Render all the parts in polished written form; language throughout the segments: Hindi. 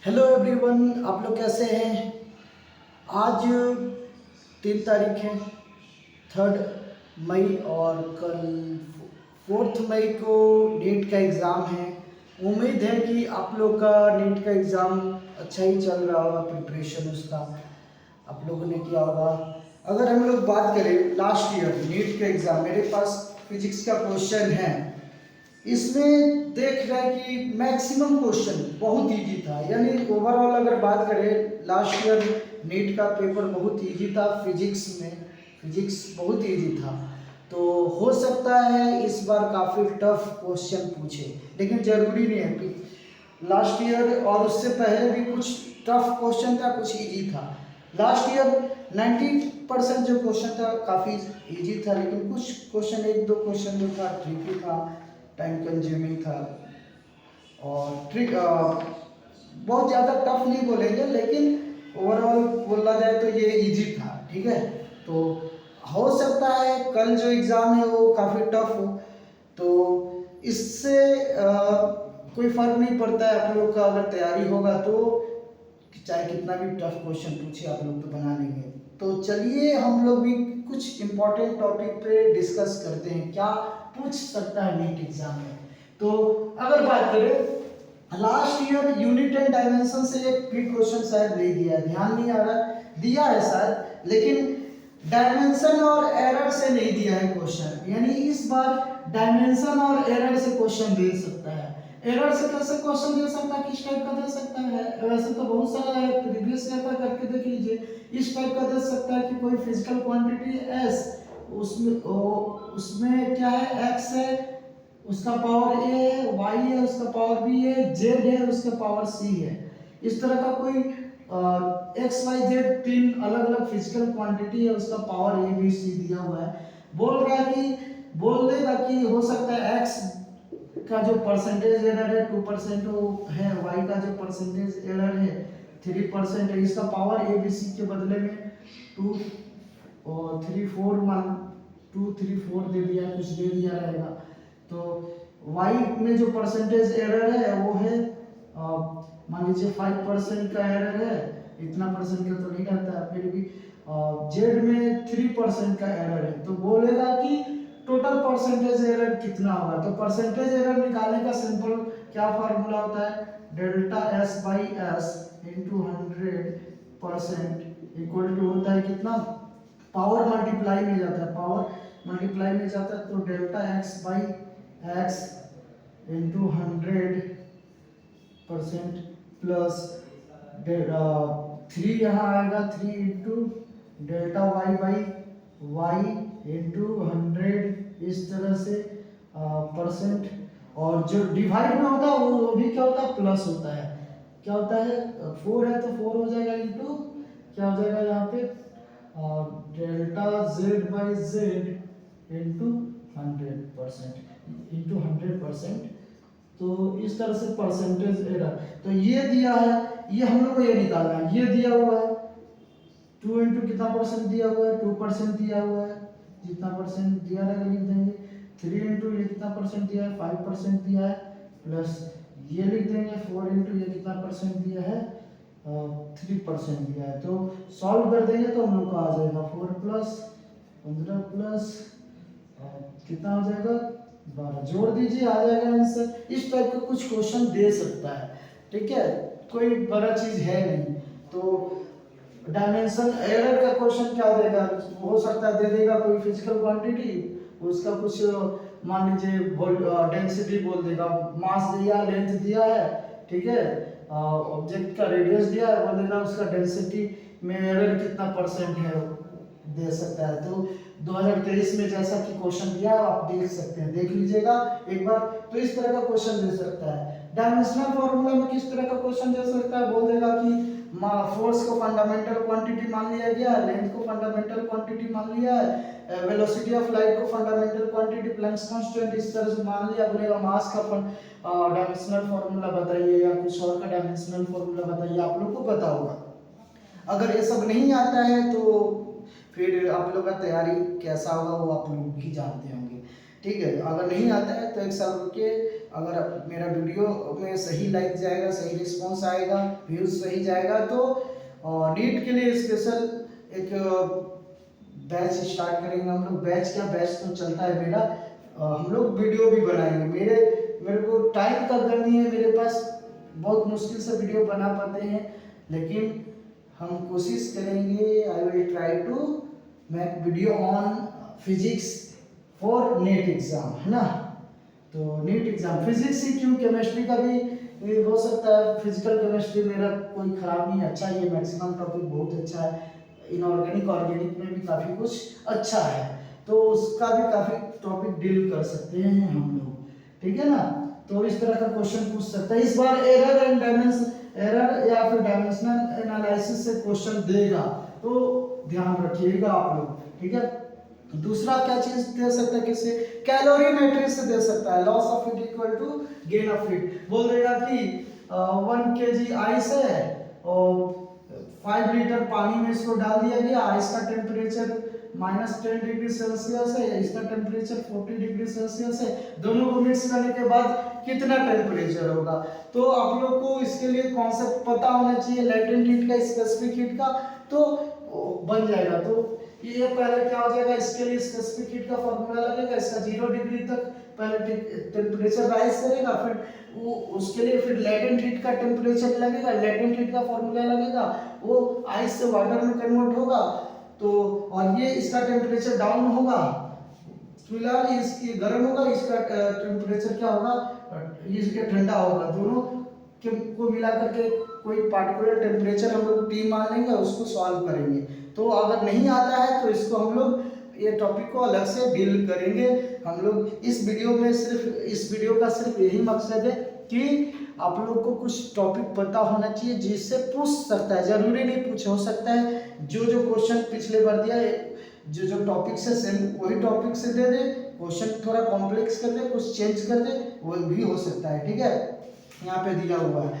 हेलो एवरीवन, आप लोग कैसे हैं। आज 3 तारीख है, 3 मई, और कल 4 मई को नीट का एग्ज़ाम है। उम्मीद है कि आप लोग का नीट का एग्ज़ाम अच्छा ही चल रहा होगा, प्रिपरेशन उसका आप लोगों ने किया होगा। अगर हम लोग बात करें लास्ट ईयर नीट का एग्ज़ाम, मेरे पास फिजिक्स का क्वेश्चन है। इसमें देख रहे हैं कि मैक्सिमम क्वेश्चन बहुत इजी था, यानी ओवरऑल अगर बात करें लास्ट ईयर नीट का पेपर बहुत इजी था। फिजिक्स बहुत इजी था, तो हो सकता है इस बार काफ़ी टफ क्वेश्चन पूछे, लेकिन ज़रूरी नहीं है कि लास्ट ईयर और उससे पहले भी कुछ टफ क्वेश्चन था, कुछ इजी था। लास्ट ईयर 90% जो क्वेश्चन था काफ़ी इजी था, लेकिन कुछ क्वेश्चन, एक दो क्वेश्चन जो था ट्रिकी था, टाइम कंज्यूमिंग था, और बहुत ज़्यादा टफ नहीं बोलेंगे, लेकिन ओवरऑल बोला जाए तो ये इजी था। ठीक है, तो हो सकता है कल जो एग्ज़ाम है वो काफ़ी टफ हो, तो इससे कोई फ़र्क नहीं पड़ता है। आप लोग का अगर तैयारी होगा तो चाहे कितना भी टफ क्वेश्चन पूछे आप लोग तो बना लेंगे। तो चलिए हम लोग भी कुछ इम्पोर्टेंट टॉपिक पे डिस्कस करते हैं, क्या पूछ सकता है नीट एग्जाम में। तो अगर बात करें last year unit and dimension से एक भी क्वेश्चन शायद नहीं दिया है, ध्यान नहीं आ रहा, दिया है शायद, लेकिन डायमेंशन और एरर से नहीं दिया है क्वेश्चन। यानी इस बार डायमेंशन और एरर से क्वेश्चन दे सकता है। एरर से कैसे क्वेश्चन दे सकता है, किस टाइप का दे सकता है, वैसे तो बहुत सारा है, प्रीवियस ईयर का करके देख लीजिए। इस टाइप का दे सकता है कि कोई फिजिकल क्वांटिटी एस, उसमें क्या है, एक्स है, उसका पावर ए है, वाई है, उसका पावर बी है, जेड है, उसका पावर सी है। इस तरह का कोई एक्स वाई जेड 3 अलग अलग फिजिकल क्वांटिटी है, उसका पावर ए बी सी दिया हुआ है। बोल देगा कि हो सकता है एक्स का जो परसेंटेज एरर है 2% है, वाई का जो परसेंटेज एरर है 3% है, इसका पावर ए बी सी के बदले में 2 और 3 4 मान 2 3 4 दे दिया, कुछ दे दिया रहेगा। तो वाई में जो परसेंटेज एरर है वो है मान लीजिए 5% का एरर है, इतना परसेंट का तो नहीं रहता है, फिर भी जेड में 3% का एरर है, तो बोलेगा कि टोटल परसेंटेज एरर कितना होगा। तो परसेंटेज एरर निकालने का सिंपल क्या फार्मूला होता है, delta S by S into 100% equal to होता है कितना, पावर मल्टीप्लाई में जाता है, पावर मल्टीप्लाई में जाता है, तो delta X by X into 100% plus 3 यहाँ आएगा, 3 into delta Y by Y into 100, इस तरह से परसेंट। और जो डिवाइड में होता है वो भी क्या होता है, प्लस होता है। क्या होता है, 4 है तो 4 हो जाएगा, इंटू क्या हो जाएगा यहाँ पे, delta Z by Z into 100%। तो इस तरह से परसेंटेज एरर, तो ये दिया है, ये हम लोग को ये निकालना है, ये दिया हुआ है 2 इंटू कितना परसेंट दिया हुआ है, 2% दिया हुआ है, जितना परसेंट दिया रहेगा लिख देंगे। 3 इंटू ये कितना परसेंट दिया है, 5% दिया है, प्लस ये लिख देंगे 4 इंटू ये कितना परसेंट दिया है, 3% दिया है। तो सॉल्व कर देंगे तो हम लोग को आ जाएगा 4 प्लस 15 प्लस कितना हो जाएगा 12, जोड़ दीजिए आ जाएगा आंसर। इस टाइप का कुछ क्वेश्चन दे सकता है, ठीक है, कोई बड़ा चीज है नहीं। तो डायमेंशन एरर का क्वेश्चन क्या देगा, हो सकता है दे देगा कोई फिजिकल क्वांटिटी, उसका कुछ मान लीजिए डेंसिटी बोल देगा, मास दिया, लेंथ दिया है, ठीक है, ऑब्जेक्ट का रेडियस दिया है, बोल देगा उसका डेंसिटी में एरर कितना परसेंट है, दे सकता है। तो 2023 में जैसा कि क्वेश्चन दिया आप देख सकते हैं, देख लीजिएगा एक बार। तो इस तरह का क्वेश्चन दे सकता है। डायमेंशनल फॉर्मूला में किस तरह का क्वेश्चन दे सकता है, बोल देगा कि फोर्स को फंडामेंटल क्वांटिटी मान लिया गया है, लेंथ को फंडामेंटल क्वांटिटी मान लिया है, वेलोसिटी ऑफ लाइट को फंडामेंटल क्वांटिटी, प्लैंक्स कांस्टेंट इस तरह से मान लिया। बोलेगा मास का डायमेंशनल फॉर्मूला बताइए, या कुछ और का डायमेंशनल फॉर्मूला बताइए, आप लोग को पता होगा। अगर ये सब नहीं आता है तो फिर आप लोग का तैयारी कैसा होगा वो आप लोग ही जानते होंगे, ठीक है, अगर नहीं आता है तो एक साल रुकिए, अगर मेरा वीडियो में सही लाइक जाएगा, सही रिस्पॉन्स आएगा, व्यूज सही जाएगा तो नीट के लिए स्पेशल एक बैच स्टार्ट करेंगे हम लोग। बैच क्या, बैच तो चलता है मेरा, हम लोग वीडियो भी बनाएंगे। मेरे को टाइम का कमी है, मेरे पास बहुत मुश्किल से वीडियो बना पाते हैं, लेकिन हम कोशिश करेंगे। I will try to make video on physics for NEET exam, है ना। तो नीट एग्जाम फिजिक्स ही क्यों, केमिस्ट्री का भी हो सकता है। फिजिकल केमिस्ट्री मेरा कोई खराब नहीं है, अच्छा है, ये मैक्सिमम टॉपिक बहुत अच्छा है। इनऑर्गेनिक ऑर्गेनिक में भी काफ़ी कुछ अच्छा है, तो उसका भी काफ़ी टॉपिक डील कर सकते हैं हम लोग, ठीक है ना। तो इस तरह का क्वेश्चन पूछ सकता है इस बार। एरर या फिर डायमेंशनल एनालिसिस से क्वेश्चन देगा, तो ध्यान रखिएगा आप लोग, ठीक है। दूसरा क्या चीज दे सकता है, किससे, कैलोरीमेट्री से दे सकता है। Loss of heat equal to gain of heat, बोल देगा कि 1 kg आइस है और 5 लीटर पानी में इसको डाल दिया गया। आइस का टेम्परेचर -10 डिग्री सेल्सियस है, इसका टेम्परेचर 40 डिग्री सेल्सियस है। दोनों को मिक्स करने के बाद कितना टेम्परेचर होगा, तो आप लोग को इसके लिए कॉन्सेप्ट पता होना चाहिए, लेटेंट हीट का, स्पेसिफिक हीट का, तो बन जाएगा। तो ये पहले क्या हो जाएगा, इसके लिए स्पेसिफिक हीट का फॉर्मूला लगेगा, इसका 0 डिग्री तक पहले टेम्परेचर राइज करेगा, फिर वो उसके लिए फिर लेटेंट हीट का टेम्परेचर लगेगा, लेटेंट हीट का फॉर्मूला लगेगा, वो आइस से वाटर में कन्वर्ट होगा, तो और ये इसका टेम्परेचर डाउन होगा, फिलहाल इसकी गर्म होगा, इसका टेम्परेचर क्या होगा, इसके ठंडा होगा। दोनों को मिला करके कोई पार्टिकुलर टेम्परेचर हम लोग टी मान लेंगे, उसको सॉल्व करेंगे। तो अगर नहीं आता है तो इसको हम लोग ये टॉपिक को अलग से डील करेंगे हम लोग। इस वीडियो में सिर्फ, इस वीडियो का सिर्फ यही मकसद है कि आप लोग को कुछ टॉपिक पता होना चाहिए जिससे पूछ सकता है, जरूरी नहीं पूछ, हो सकता है जो क्वेश्चन पिछले बार दिया है, जो टॉपिक से सेम वही टॉपिक से दे दे, क्वेश्चन थोड़ा कॉम्प्लेक्स कर दे, कुछ चेंज कर दे, वो भी हो सकता है, ठीक है। यहाँ पे दिया हुआ है,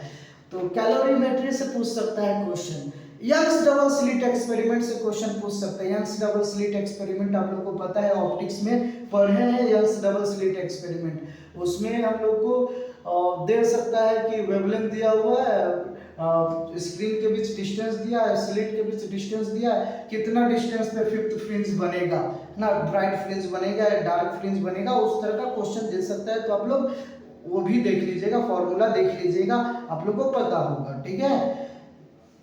तो कैलोरीमेट्री से पूछ सकता है question. Young's double slit experiment से क्वेश्चन पूछ सकते हैं। यंग्स डबल स्लिट एक्सपेरिमेंट आप लोग को पता है, ऑप्टिक्स में पढ़े हैं यंग्स डबल स्लिट एक्सपेरिमेंट। उसमें हम लोग को दे सकता है कि वेवलेंथ दिया हुआ है, स्क्रीन के बीच डिस्टेंस दिया है, स्लिट के बीच डिस्टेंस दिया है, कितना डिस्टेंस पे फिफ्थ फ्रिंज बनेगा ना, ब्राइट फ्रिंज बनेगा या डार्क फ्रिंज बनेगा, उस तरह का क्वेश्चन दे सकता है। तो आप लोग वो भी देख लीजिएगा, फॉर्मूला देख लीजिएगा, आप लोग को पता होगा, ठीक है।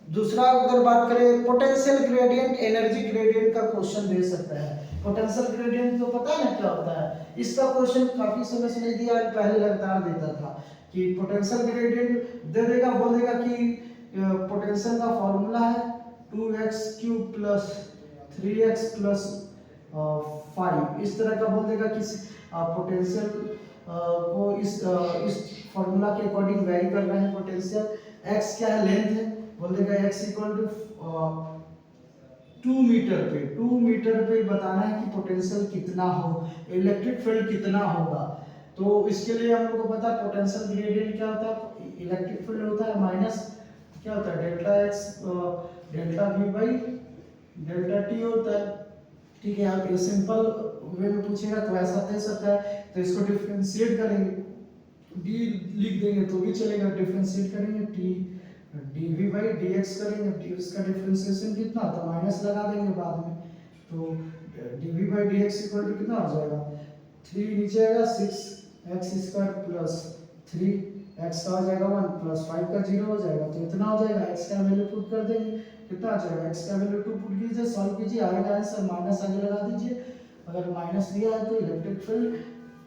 दूसरा अगर बात करें, पोटेंशियल ग्रेडियंट, एनर्जी ग्रेडियंट का क्वेश्चन दे सकता है। पोटेंशियल ग्रेडियंट तो पता है ना क्या होता है, इसका क्वेश्चन काफी समय से नहीं दिया, पहले लगातार देता था कि पोटेंशियल ग्रेडियंट दे देगा, बोल देगा कि पोटेंशियल का फॉर्मूला है 2x cube plus 3x plus 5, इस तरह का बोल देगा कि पोटेंशियल को इस फॉर्मूला के अकॉर्डिंग वेरी कर रहे हैं। पोटेंशियल x क्या है, लेंथ है, बोल देगा x इक्वल टू 2 मीटर पे, 2 मीटर पे बताना है कि पोटेंशियल कितना हो, इलेक्ट्रिक फील्ड कितना होगा। तो इसके लिए हम लोग को पता है पोटेंशियल ग्रेडियंट क्या होता है, इलेक्ट्रिक फील्ड होता है माइनस क्या होता है, delta x delta v by delta t होता है, ठीक है। आप ये सिंपल वे में पूछेगा तो ऐसा दे सकता है, तो इसको डिफरेंशिएट करेंगे, d लिख देंगे तो भी चलेगा, डिफरेंशिएट करेंगे t dv बाई dx करेंगे, तो इसका डिफरेंशिएशन कितना था, माइनस लगा देंगे बाद में, तो dv by dx equal to कितना हो जाएगा, 3 नीचे आएगा 6x स्क्वायर प्लस 3x का हो जाएगा 1 प्लस 5 का 0 हो जाएगा, तो इतना हो जाएगा। x का वैल्यू पुट कर देंगे, कितना आ जाएगा, x का वैल्यू 2 पुट कीजिए, सॉल्व कीजिए, आएगा आंसर, माइनस आगे लगा दीजिए, अगर माइनस दिया है तो इलेक्ट्रिक फील्ड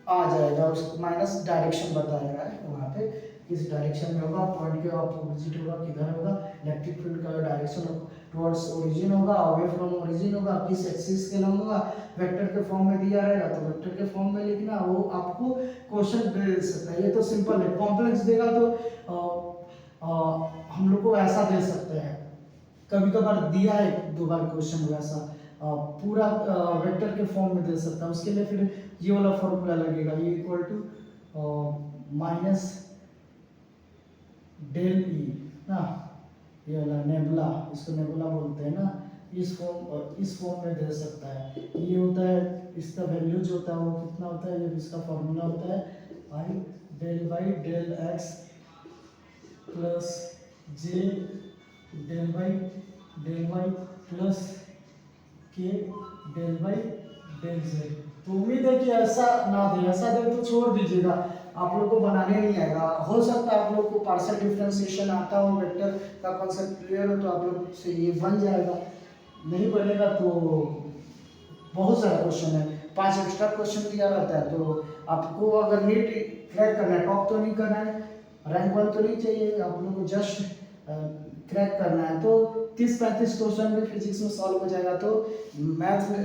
आ जाएगा, उस माइनस डायरेक्शन बताएगा वहाँ पे किस डायरेक्शन में होगा, पॉइंट के ऑपोजिट होगा, किधर होगा, इलेक्ट्रिक फील्ड का डायरेक्शन टुवर्ड्स ओरिजिन होगा, अवे फ्रॉम ओरिजिन होगा, किस एक्सिस के लंब होगा, वेक्टर के फॉर्म में दिया रहेगा तो वेक्टर के फॉर्म में लिखना, वो आपको क्वेश्चन दे सकता है। ये तो सिंपल है, कॉम्प्लेक्स देगा तो हम लोग को ऐसा दे सकते हैं, कभी कभार दिया है 2 बार क्वेश्चन वैसा पूरा वेक्टर के फॉर्म में दे सकता है, उसके लिए फिर ये वाला फॉर्मूला लगेगा, ये equal to minus del E ना, ये वाला नेबुला, इसको नेबुला बोलते हैं ना, इस फॉर्म में दे सकता है। ये होता है इसका वैल्यू जो होता है वो कितना होता है, जब इसका फॉर्मूला होता है i del y del x plus j del y plus k del y del z. तो उम्मीद है कि ऐसा ना दे, ऐसा दे तो छोड़ दीजिएगा, आप लोग को बनाने नहीं आएगा। हो सकता है आप लोग को पार्शियल डिफरेंशिएशन आता हो, वेक्टर का कॉन्सेप्ट क्लियर हो तो आप लोग से ये बन जाएगा। नहीं बनेगा तो बहुत सारा क्वेश्चन है, 5 एक्स्ट्रा क्वेश्चन दिया रहता है। तो आपको अगर नीट क्रैक करना है, टॉप तो नहीं करना है, रैंक 1 तो नहीं चाहिए, आप लोग को जस्ट क्रैक करना है, तो 30-35 क्वेश्चन भी फिजिक्स में सॉल्व हो जाएगा। तो मैथ में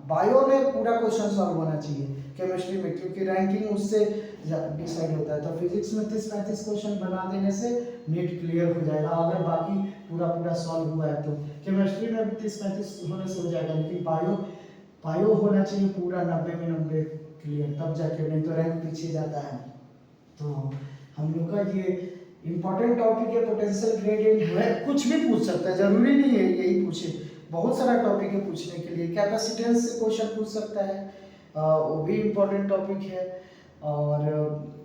बायो में पूरा क्वेश्चन सॉल्व होना चाहिए, केमिस्ट्री में क्योंकि रैंकिंग उससे डिसाइड होता है। तो फिजिक्स में 30-35 क्वेश्चन बना देने से नीट क्लियर हो जाएगा, अगर बाकी पूरा सॉल्व हुआ है। तो केमिस्ट्री में भी 30-35 होने से हो जाएगा, लेकिन बायो होना चाहिए पूरा 90 में 90 क्लियर, तब जाके, नहीं तो रैंक पीछे जाता है। तो हम लोग का ये इम्पोर्टेंट टॉपिक है, पोटेंशियल ग्रेडियंट है, कुछ भी पूछ सकता है, जरूरी नहीं है यही पूछे, बहुत सारा टॉपिक है पूछने के लिए। कैपेसिटेंस से क्वेश्चन पूछ सकता है, वो भी इम्पोर्टेंट टॉपिक है। और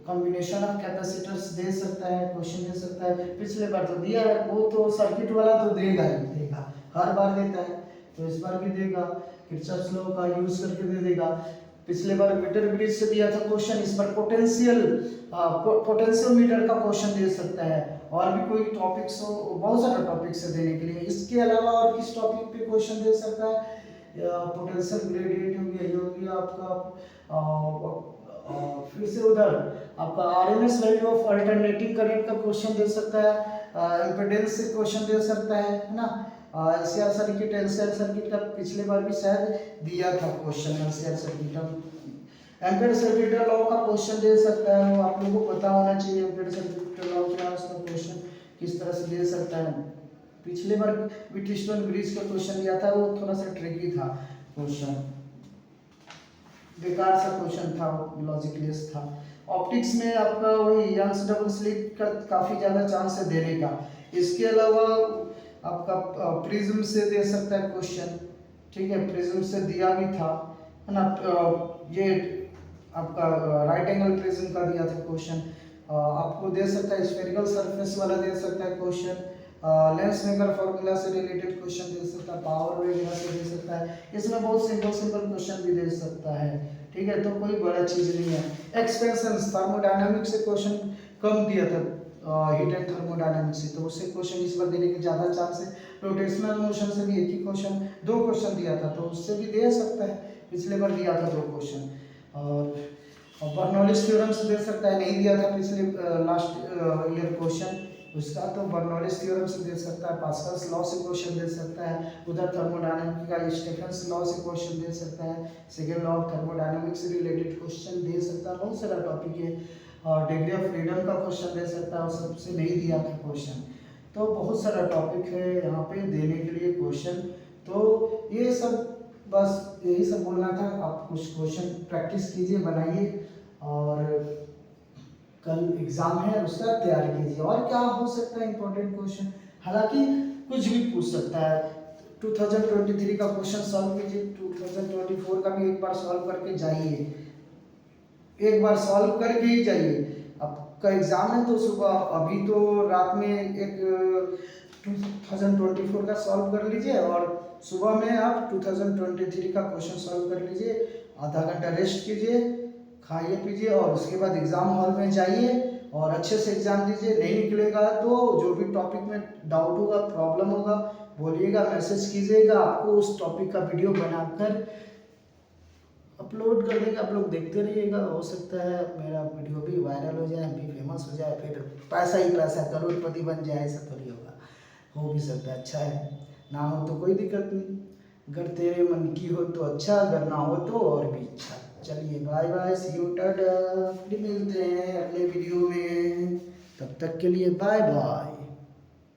कॉम्बिनेशन ऑफ कैपेसिटर्स दे सकता है, क्वेश्चन दे सकता है। पिछले बार तो दिया है, वो तो सर्किट वाला तो देगा ही देगा, हर बार देता है, तो इस बार भी देगा, किरचॉफ लॉ का यूज करके दे देगा। पिछले बार मीटर ब्रिज से दिया था क्वेश्चन, इस बार पोटेंशियोमीटर का क्वेश्चन दे सकता है। और भी कोई टॉपिक्स हो, बहुत सारा टॉपिक्स है देने के लिए। इसके अलावा और किस टॉपिक पे क्वेश्चन दे सकता है, पोटेंशियल ग्रेडियंट हो गया, ये हो गया आपका। फिर से उधर आपका RMS value of alternating current का क्वेश्चन दे सकता है, इम्पीडेंस से क्वेश्चन दे सकता है ना। एलसीआर सर्किट, एलसीआर सर्किट का पिछले बार भी शायद दिया था question, LCR circuit. Ampere circuit law का क्वेश्चन दे सकता है, वो आप लोगों को पता होना चाहिए, एम्पीयर सर्किट लॉ क्या है, उसका क्वेश्चन किस तरह से दे सकता है। पिछले बार व्हीटस्टोन ब्रिज का क्वेश्चन दिया था, वो थोड़ा सा ट्रिकी था क्वेश्चन, बेकार सा क्वेश्चन था, लॉजिकलेस था। ऑप्टिक्स में आपका वही यंग्स डबल स्लिट का काफ़ी ज़्यादा चांस है देने का। इसके अलावा आपका प्रिज्म से दे सकता है क्वेश्चन, ठीक है, प्रिज्म से दिया भी था, है ना। ये आपका राइट एंगल प्रिज्म का दिया था क्वेश्चन, आपको दे सकता है। स्फेरिकल सरफेस वाला दे सकता है क्वेश्चन, लेंस मेकर फॉर्मूला से रिलेटेड क्वेश्चन दे सकता है, पावर वगैरह से दे सकता है। इसमें बहुत सिंपल क्वेश्चन भी दे सकता है, ठीक है, तो कोई बड़ा चीज़ नहीं है। एक्सपेंशन थर्मोडायनामिक्स से क्वेश्चन कम दिया था, हीट एंड थर्मोडायनामिक्स से, तो उससे क्वेश्चन इस बार देने के ज़्यादा चांस है। रोटेशनल मोशन से भी एक ही क्वेश्चन, 2 क्वेश्चन दिया था, तो उससे भी दे सकता है, पिछले बार दिया था 2 क्वेश्चन। और बर्नौलिस थ्योरम से दे सकता है, नहीं दिया था पिछले लास्ट ईयर क्वेश्चन उसका, तो बर्नौलिस थ्योरम से दे सकता है। पास्कल्स लॉ से क्वेश्चन दे सकता है, उधर थर्मोडायनामिक्स का स्टेफेंस लॉ से क्वेश्चन दे सकता है, सेकेंड लॉ ऑफ थर्मोडायनामिक्स से रिलेटेड क्वेश्चन दे सकता है, बहुत सारा टॉपिक है। और डिग्री ऑफ फ्रीडम का क्वेश्चन दे सकता है, और सबसे नहीं दिया था क्वेश्चन। तो बहुत सारा टॉपिक है यहाँ पे देने के लिए क्वेश्चन। तो ये सब बस यही सब बोलना था, आप कुछ क्वेश्चन प्रैक्टिस कीजिए, बनाइए, और कल एग्जाम है उसका तैयारी कीजिए। और क्या हो सकता है इंपॉर्टेंट क्वेश्चन, हालांकि कुछ भी पूछ सकता है। 2023 का क्वेश्चन सॉल्व कीजिए, 2024 का भी एक बार सॉल्व करके जाइए, एक बार सॉल्व करके ही जाइए। आपका एग्जाम है तो सुबह, अभी तो रात में एक 2024 का सॉल्व कर लीजिए, और सुबह में आप 2023 का क्वेश्चन सॉल्व कर लीजिए, आधा घंटा रेस्ट कीजिए, खाइए पीजिए, और उसके बाद एग्ज़ाम हॉल में जाइए और अच्छे से एग्ज़ाम दीजिए। नहीं निकलेगा तो जो भी टॉपिक में डाउट होगा, प्रॉब्लम होगा, बोलिएगा, मैसेज कीजिएगा, आपको उस टॉपिक का वीडियो बनाकर अपलोड कर देंगे, आप लोग देखते रहिएगा। हो सकता है मेरा वीडियो भी वायरल हो जाए, भी फेमस हो जाए, फिर पैसा ही पैसा, करोड़पति बन जाए, ऐसा थोड़ी होगा, हो भी सकता है। अच्छा है, ना हो तो कोई दिक्कत नहीं, अगर तेरे मन की हो तो अच्छा, अगर ना हो तो और भी अच्छा। चलिए bye bye, see you, tata, फिर मिलते हैं अगले वीडियो में, तब तक के लिए बाय बाय।